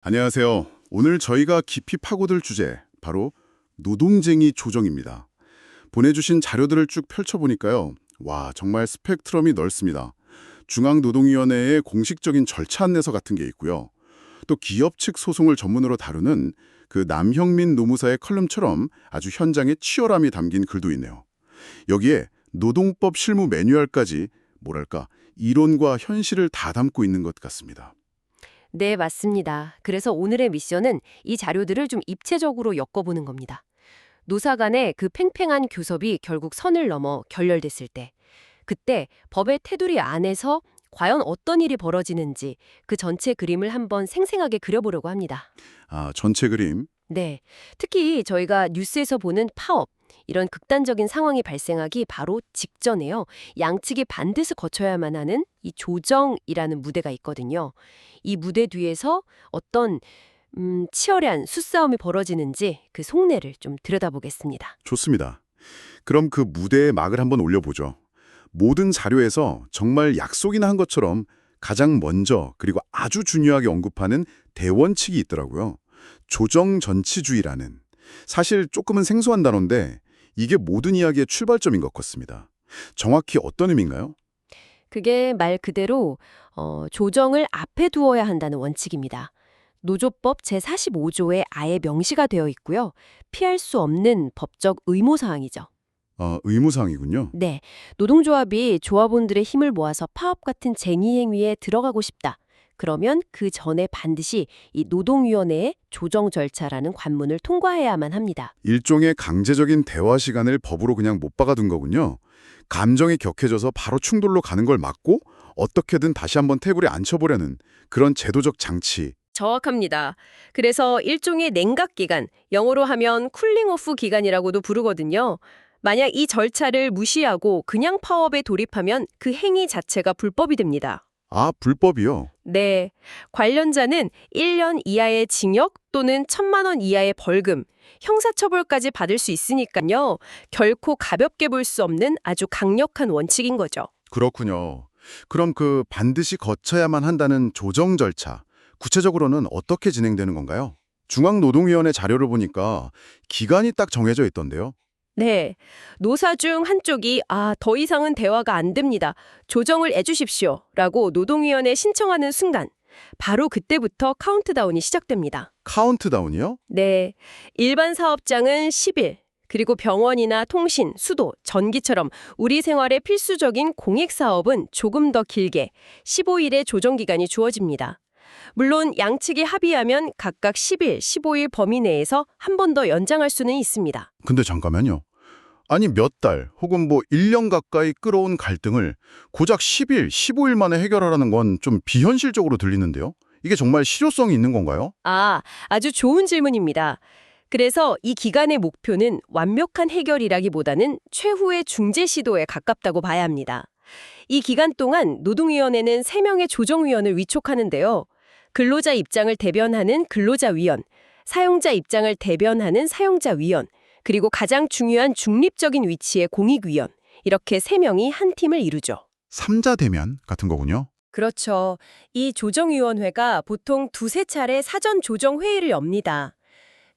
안녕하세요. 오늘 저희가 깊이 파고들 주제, 바로 노동쟁이 조정입니다. 보내주신 자료들을 쭉 펼쳐보니까요. 와, 정말 스펙트럼이 넓습니다. 중앙노동위원회의 공식적인 절차 안내서 같은 게 있고요. 또 기업 측 소송을 전문으로 다루는 그 남형민 노무사의 컬럼처럼 아주 현장의 치열함이 담긴 글도 있네요. 여기에 노동법 실무 매뉴얼까지 뭐랄까 이론과 현실을 다 담고 있는 것 같습니다. 네, 맞습니다. 그래서 오늘의 미션은 이 자료들을 좀 입체적으로 엮어보는 겁니다. 노사 간의 그 팽팽한 교섭이 결국 선을 넘어 결렬됐을 때, 그때 법의 테두리 안에서 과연 어떤 일이 벌어지는지 그 전체 그림을 한번 생생하게 그려보려고 합니다. 아, 전체 그림. 네, 특히 저희가 뉴스에서 보는 파업, 이런 극단적인 상황이 발생하기 바로 직전에요. 양측이 반드시 거쳐야만 하는 이 조정이라는 무대가 있거든요. 이 무대 뒤에서 어떤 치열한 수싸움이 벌어지는지 그 속내를 좀 들여다보겠습니다. 좋습니다. 그럼 그 무대에 막을 한번 올려보죠. 모든 자료에서 정말 약속이나 한 것처럼 가장 먼저 그리고 아주 중요하게 언급하는 대원칙이 있더라고요. 조정전치주의라는. 사실 조금은 생소한 단어인데 이게 모든 이야기의 출발점인 것 같습니다. 정확히 어떤 의미인가요? 그게 말 그대로 조정을 앞에 두어야 한다는 원칙입니다. 노조법 제45조에 아예 명시가 되어 있고요. 피할 수 없는 법적 의무사항이죠. 의무사항이군요. 네, 노동조합이 조합원들의 힘을 모아서 파업 같은 쟁의 행위에 들어가고 싶다. 그러면 그 전에 반드시 이 노동위원회의 조정 절차라는 관문을 통과해야만 합니다. 일종의 강제적인 대화 시간을 법으로 그냥 못 박아둔 거군요. 감정이 격해져서 바로 충돌로 가는 걸 막고 어떻게든 다시 한번 테이블에 앉혀보려는 그런 제도적 장치. 정확합니다. 그래서 일종의 냉각 기간, 영어로 하면 쿨링오프 기간이라고도 부르거든요. 만약 이 절차를 무시하고 그냥 파업에 돌입하면 그 행위 자체가 불법이 됩니다. 아, 불법이요? 네, 관련자는 1년 이하의 징역 또는 1,000만 원 이하의 벌금, 형사처벌까지 받을 수 있으니까요. 결코 가볍게 볼 수 없는 아주 강력한 원칙인 거죠. 그렇군요. 그럼 그 반드시 거쳐야만 한다는 조정 절차, 구체적으로는 어떻게 진행되는 건가요? 중앙노동위원회 자료를 보니까 기간이 딱 정해져 있던데요. 네, 노사 중 한쪽이 더 이상은 대화가 안 됩니다. 조정을 해주십시오. 라고 노동위원회에 신청하는 순간 바로 그때부터 카운트다운이 시작됩니다. 카운트다운이요? 네, 일반 사업장은 10일, 그리고 병원이나 통신, 수도, 전기처럼 우리 생활에 필수적인 공익사업은 조금 더 길게 15일의 조정기간이 주어집니다. 물론 양측이 합의하면 각각 10일, 15일 범위 내에서 한 번 더 연장할 수는 있습니다. 근데 잠깐만요. 아니 몇 달 혹은 뭐 1년 가까이 끌어온 갈등을 고작 10일, 15일 만에 해결하라는 건 좀 비현실적으로 들리는데요. 이게 정말 실효성이 있는 건가요? 아주 좋은 질문입니다. 그래서 이 기간의 목표는 완벽한 해결이라기보다는 최후의 중재 시도에 가깝다고 봐야 합니다. 이 기간 동안 노동위원회는 3명의 조정위원을 위촉하는데요. 근로자 입장을 대변하는 근로자위원, 사용자 입장을 대변하는 사용자위원, 그리고 가장 중요한 중립적인 위치의 공익위원, 이렇게 3명이 한 팀을 이루죠. 삼자 대면 같은 거군요. 그렇죠. 이 조정위원회가 보통 두세 차례 사전 조정 회의를 엽니다.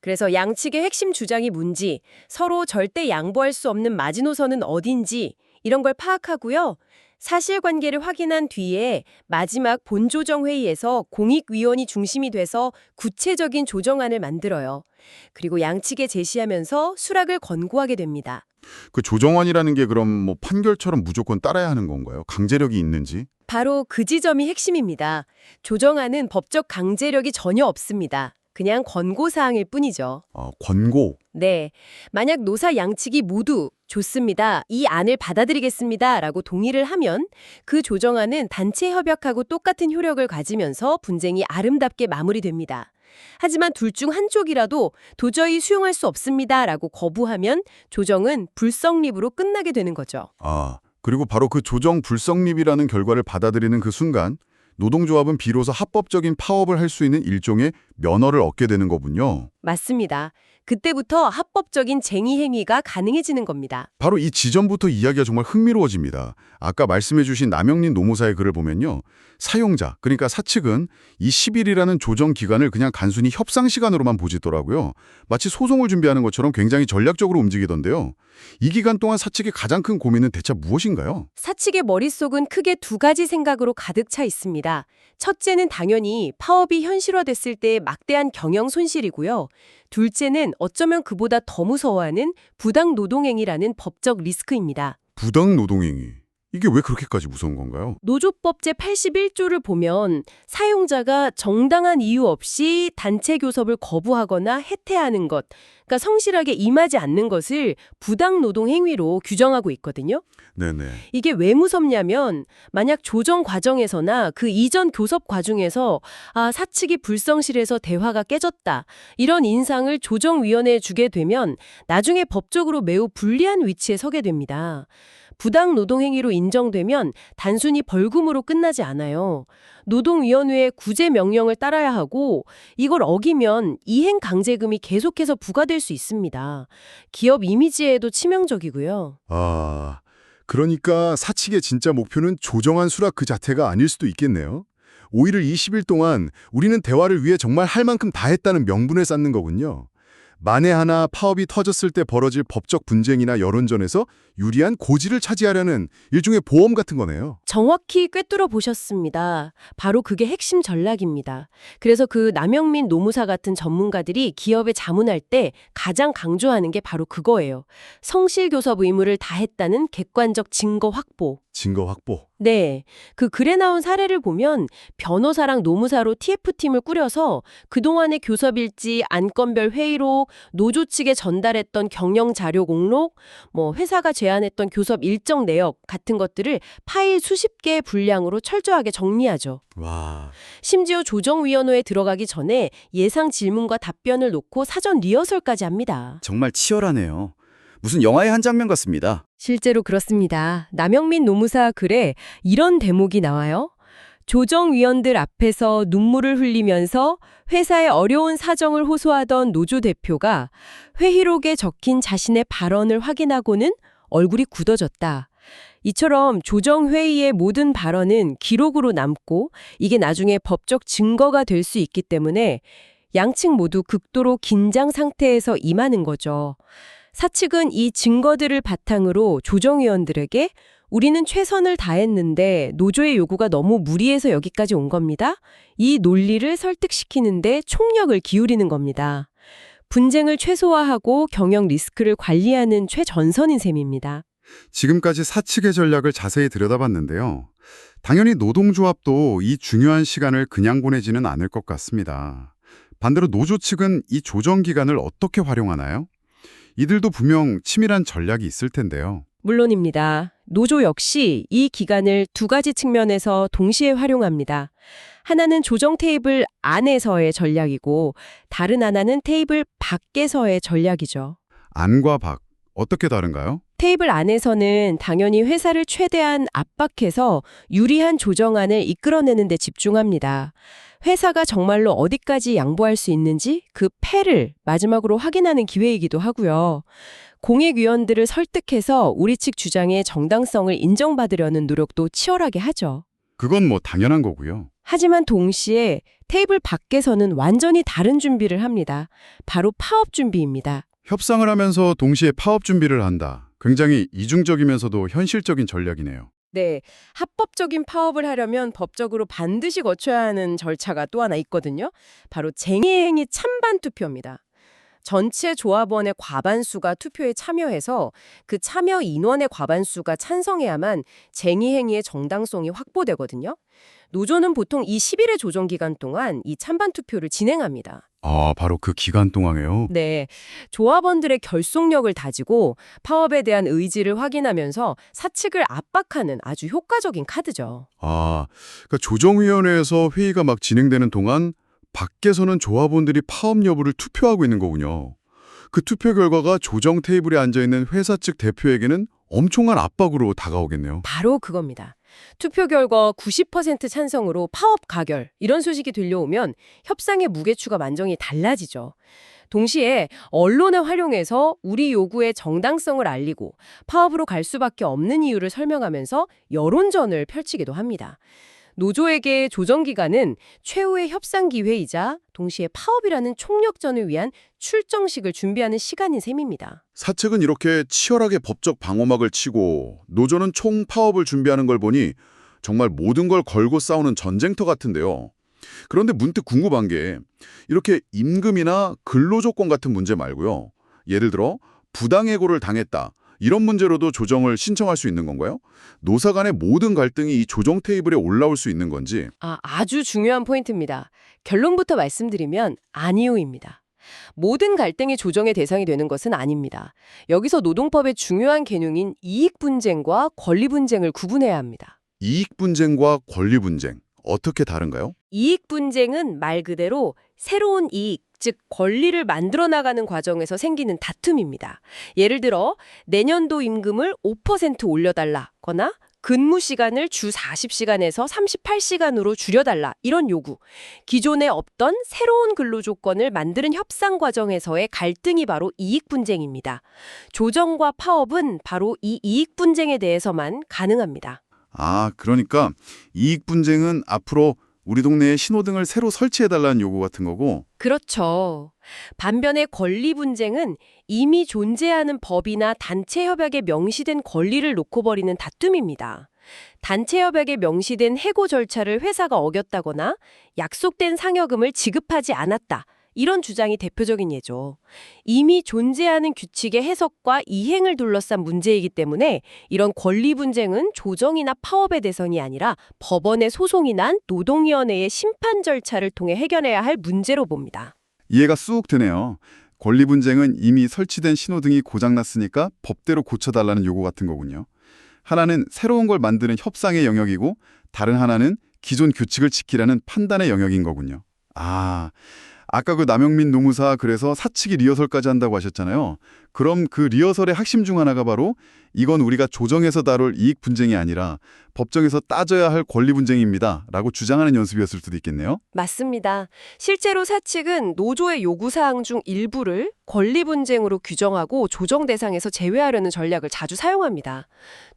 그래서 양측의 핵심 주장이 뭔지, 서로 절대 양보할 수 없는 마지노선은 어딘지 이런 걸 파악하고요. 사실관계를 확인한 뒤에 마지막 본조정 회의에서 공익위원이 중심이 돼서 구체적인 조정안을 만들어요. 그리고 양측에 제시하면서 수락을 권고하게 됩니다. 그 조정안이라는 게 그럼 뭐 판결처럼 무조건 따라야 하는 건가요? 강제력이 있는지? 바로 그 지점이 핵심입니다. 조정안은 법적 강제력이 전혀 없습니다. 그냥 권고사항일 뿐이죠. 권고. 네, 만약 노사 양측이 모두 좋습니다. 이 안을 받아들이겠습니다. 라고 동의를 하면 그 조정안은 단체 협약하고 똑같은 효력을 가지면서 분쟁이 아름답게 마무리됩니다. 하지만 둘 중 한쪽이라도 도저히 수용할 수 없습니다. 라고 거부하면 조정은 불성립으로 끝나게 되는 거죠. 그리고 바로 그 조정 불성립이라는 결과를 받아들이는 그 순간 노동조합은 비로소 합법적인 파업을 할 수 있는 일종의 면허를 얻게 되는 거군요. 맞습니다. 그때부터 합법적인 쟁의 행위가 가능해지는 겁니다. 바로 이 지점부터 이야기가 정말 흥미로워집니다. 아까 말씀해 주신 남영린 노무사의 글을 보면요. 사용자, 그러니까 사측은 이 10일이라는 조정 기간을 그냥 단순히 협상 시간으로만 보지더라고요. 마치 소송을 준비하는 것처럼 굉장히 전략적으로 움직이던데요. 이 기간 동안 사측의 가장 큰 고민은 대체 무엇인가요? 사측의 머릿속은 크게 두 가지 생각으로 가득 차 있습니다. 첫째는 당연히 파업이 현실화됐을 때의 막대한 경영 손실이고요. 둘째는 어쩌면 그보다 더 무서워하는 부당 노동행위라는 법적 리스크입니다. 부당 노동행위. 이게 왜 그렇게까지 무서운 건가요? 노조법 제81조를 보면 사용자가 정당한 이유 없이 단체 교섭을 거부하거나 해태하는 것, 그러니까 성실하게 임하지 않는 것을 부당 노동 행위로 규정하고 있거든요. 네네. 이게 왜 무섭냐면 만약 조정 과정에서나 그 이전 교섭 과정에서 사측이 불성실해서 대화가 깨졌다. 이런 인상을 조정위원회에 주게 되면 나중에 법적으로 매우 불리한 위치에 서게 됩니다. 부당 노동행위로 인정되면 단순히 벌금으로 끝나지 않아요. 노동위원회의 구제 명령을 따라야 하고 이걸 어기면 이행 강제금이 계속해서 부과될 수 있습니다. 기업 이미지에도 치명적이고요. 아, 그러니까 사측의 진짜 목표는 조정안 수락 그 자체가 아닐 수도 있겠네요. 오히려 20일 동안 우리는 대화를 위해 정말 할 만큼 다 했다는 명분을 쌓는 거군요. 만에 하나 파업이 터졌을 때 벌어질 법적 분쟁이나 여론전에서 유리한 고지를 차지하려는 일종의 보험 같은 거네요. 정확히 꿰뚫어 보셨습니다. 바로 그게 핵심 전략입니다. 그래서 그 남영민 노무사 같은 전문가들이 기업에 자문할 때 가장 강조하는 게 바로 그거예요. 성실 교섭 의무를 다했다는 객관적 증거 확보. 증거 확보. 네, 그 글에 나온 사례를 보면 변호사랑 노무사로 TF팀을 꾸려서 그동안의 교섭일지, 안건별 회의록, 노조 측에 전달했던 경영 자료 목록, 회사가 제안했던 교섭 일정 내역 같은 것들을 파일 수십 개의 분량으로 철저하게 정리하죠. 와, 심지어 조정위원회에 들어가기 전에 예상 질문과 답변을 놓고 사전 리허설까지 합니다. 정말 치열하네요. 무슨 영화의 한 장면 같습니다. 실제로 그렇습니다. 남영민 노무사 글에 이런 대목이 나와요. 조정위원들 앞에서 눈물을 흘리면서 회사의 어려운 사정을 호소하던 노조 대표가 회의록에 적힌 자신의 발언을 확인하고는 얼굴이 굳어졌다. 이처럼 조정회의의 모든 발언은 기록으로 남고 이게 나중에 법적 증거가 될 수 있기 때문에 양측 모두 극도로 긴장 상태에서 임하는 거죠. 사측은 이 증거들을 바탕으로 조정위원들에게 우리는 최선을 다했는데 노조의 요구가 너무 무리해서 여기까지 온 겁니다. 이 논리를 설득시키는데 총력을 기울이는 겁니다. 분쟁을 최소화하고 경영 리스크를 관리하는 최전선인 셈입니다. 지금까지 사측의 전략을 자세히 들여다봤는데요. 당연히 노동조합도 이 중요한 시간을 그냥 보내지는 않을 것 같습니다. 반대로 노조 측은 이 조정 기간을 어떻게 활용하나요? 이들도 분명 치밀한 전략이 있을 텐데요. 물론입니다. 노조 역시 이 기간을 두 가지 측면에서 동시에 활용합니다. 하나는 조정 테이블 안에서의 전략이고 다른 하나는 테이블 밖에서의 전략이죠. 안과 밖, 어떻게 다른가요? 테이블 안에서는 당연히 회사를 최대한 압박해서 유리한 조정안을 이끌어내는 데 집중합니다. 회사가 정말로 어디까지 양보할 수 있는지 그 패를 마지막으로 확인하는 기회이기도 하고요. 공익위원들을 설득해서 우리 측 주장의 정당성을 인정받으려는 노력도 치열하게 하죠. 그건 뭐 당연한 거고요. 하지만 동시에 테이블 밖에서는 완전히 다른 준비를 합니다. 바로 파업 준비입니다. 협상을 하면서 동시에 파업 준비를 한다. 굉장히 이중적이면서도 현실적인 전략이네요. 네, 합법적인 파업을 하려면 법적으로 반드시 거쳐야 하는 절차가 또 하나 있거든요. 바로 쟁의행위 찬반 투표입니다. 전체 조합원의 과반수가 투표에 참여해서 그 참여 인원의 과반수가 찬성해야만 쟁의행위의 정당성이 확보되거든요. 노조는 보통 이 10일의 조정 기간 동안 이 찬반 투표를 진행합니다. 아, 바로 그 기간 동안에요? 네, 조합원들의 결속력을 다지고 파업에 대한 의지를 확인하면서 사측을 압박하는 아주 효과적인 카드죠. 아, 그러니까 조정위원회에서 회의가 막 진행되는 동안 밖에서는 조합원들이 파업 여부를 투표하고 있는 거군요. 그 투표 결과가 조정 테이블에 앉아있는 회사 측 대표에게는 엄청난 압박으로 다가오겠네요. 바로 그겁니다. 투표 결과 90% 찬성으로 파업 가결 이런 소식이 들려오면 협상의 무게추가 완전히 달라지죠. 동시에 언론을 활용해서 우리 요구의 정당성을 알리고 파업으로 갈 수밖에 없는 이유를 설명하면서 여론전을 펼치기도 합니다. 노조에게 조정기간은 최후의 협상 기회이자 동시에 파업이라는 총력전을 위한 출정식을 준비하는 시간인 셈입니다. 사측은 이렇게 치열하게 법적 방어막을 치고 노조는 총파업을 준비하는 걸 보니 정말 모든 걸 걸고 싸우는 전쟁터 같은데요. 그런데 문득 궁금한 게 이렇게 임금이나 근로조건 같은 문제 말고요. 예를 들어 부당해고를 당했다. 이런 문제로도 조정을 신청할 수 있는 건가요? 노사 간의 모든 갈등이 이 조정 테이블에 올라올 수 있는 건지. 아주 중요한 포인트입니다. 결론부터 말씀드리면 아니오입니다. 모든 갈등이 조정의 대상이 되는 것은 아닙니다. 여기서 노동법의 중요한 개념인 이익 분쟁과 권리 분쟁을 구분해야 합니다. 이익 분쟁과 권리 분쟁, 어떻게 다른가요? 이익 분쟁은 말 그대로 새로운 이익, 즉 권리를 만들어 나가는 과정에서 생기는 다툼입니다. 예를 들어 내년도 임금을 5% 올려달라거나 근무 시간을 주 40시간에서 38시간으로 줄여달라 이런 요구. 기존에 없던 새로운 근로 조건을 만드는 협상 과정에서의 갈등이 바로 이익 분쟁입니다. 조정과 파업은 바로 이 이익 분쟁에 대해서만 가능합니다. 그러니까 이익 분쟁은 앞으로 우리 동네에 신호등을 새로 설치해달라는 요구 같은 거고. 그렇죠. 반면에 권리 분쟁은 이미 존재하는 법이나 단체 협약에 명시된 권리를 놓고 벌이는 다툼입니다. 단체 협약에 명시된 해고 절차를 회사가 어겼다거나 약속된 상여금을 지급하지 않았다. 이런 주장이 대표적인 예죠. 이미 존재하는 규칙의 해석과 이행을 둘러싼 문제이기 때문에 이런 권리 분쟁은 조정이나 파업의 대상이 아니라 법원의 소송이 난 노동위원회의 심판 절차를 통해 해결해야 할 문제로 봅니다. 이해가 쑥 되네요. 권리 분쟁은 이미 설치된 신호등이 고장났으니까 법대로 고쳐달라는 요구 같은 거군요. 하나는 새로운 걸 만드는 협상의 영역이고 다른 하나는 기존 규칙을 지키라는 판단의 영역인 거군요. 아까 그 남영민 노무사 그래서 사측이 리허설까지 한다고 하셨잖아요. 그럼 그 리허설의 핵심 중 하나가 바로 이건 우리가 조정에서 다룰 이익 분쟁이 아니라 법정에서 따져야 할 권리 분쟁입니다. 라고 주장하는 연습이었을 수도 있겠네요. 맞습니다. 실제로 사측은 노조의 요구사항 중 일부를 권리 분쟁으로 규정하고 조정 대상에서 제외하려는 전략을 자주 사용합니다.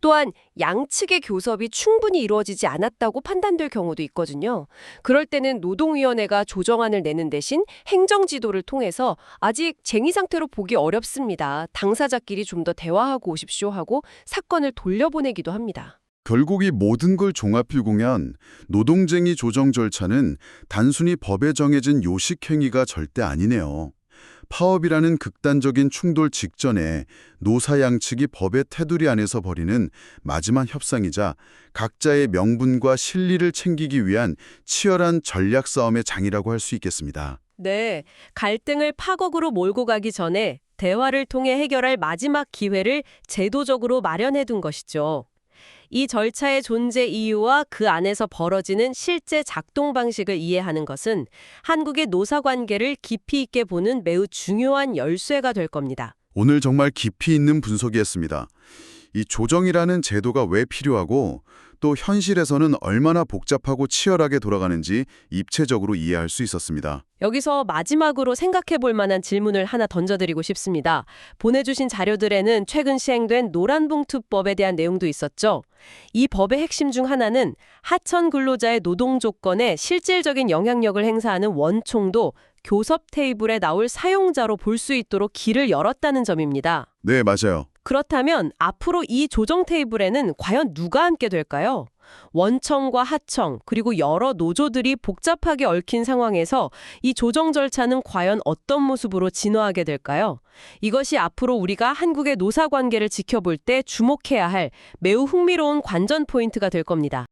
또한 양측의 교섭이 충분히 이루어지지 않았다고 판단될 경우도 있거든요. 그럴 때는 노동위원회가 조정안을 내는 대신 행정지도를 통해서 아직 쟁의 상태로 보기 어렵습니다. 당사자끼리 좀 더 대화하고 오십시오 하고 사건을 돌려보내기도 합니다. 결국 이 모든 걸 종합해 보면 노동쟁의 조정 절차는 단순히 법에 정해진 요식 행위가 절대 아니네요. 파업이라는 극단적인 충돌 직전에 노사 양측이 법의 테두리 안에서 벌이는 마지막 협상이자 각자의 명분과 실리를 챙기기 위한 치열한 전략 싸움의 장이라고 할 수 있겠습니다. 네, 갈등을 파국으로 몰고 가기 전에 대화를 통해 해결할 마지막 기회를 제도적으로 마련해둔 것이죠. 이 절차의 존재 이유와 그 안에서 벌어지는 실제 작동 방식을 이해하는 것은 한국의 노사관계를 깊이 있게 보는 매우 중요한 열쇠가 될 겁니다. 오늘 정말 깊이 있는 분석이었습니다. 이 조정이라는 제도가 왜 필요하고 또 현실에서는 얼마나 복잡하고 치열하게 돌아가는지 입체적으로 이해할 수 있었습니다. 여기서 마지막으로 생각해 볼 만한 질문을 하나 던져드리고 싶습니다. 보내주신 자료들에는 최근 시행된 노란봉투법에 대한 내용도 있었죠. 이 법의 핵심 중 하나는 하청 근로자의 노동 조건에 실질적인 영향력을 행사하는 원총도 교섭 테이블에 나올 사용자로 볼 수 있도록 길을 열었다는 점입니다. 네, 맞아요. 그렇다면 앞으로 이 조정 테이블에는 과연 누가 앉게 될까요? 원청과 하청, 그리고 여러 노조들이 복잡하게 얽힌 상황에서 이 조정 절차는 과연 어떤 모습으로 진화하게 될까요? 이것이 앞으로 우리가 한국의 노사 관계를 지켜볼 때 주목해야 할 매우 흥미로운 관전 포인트가 될 겁니다.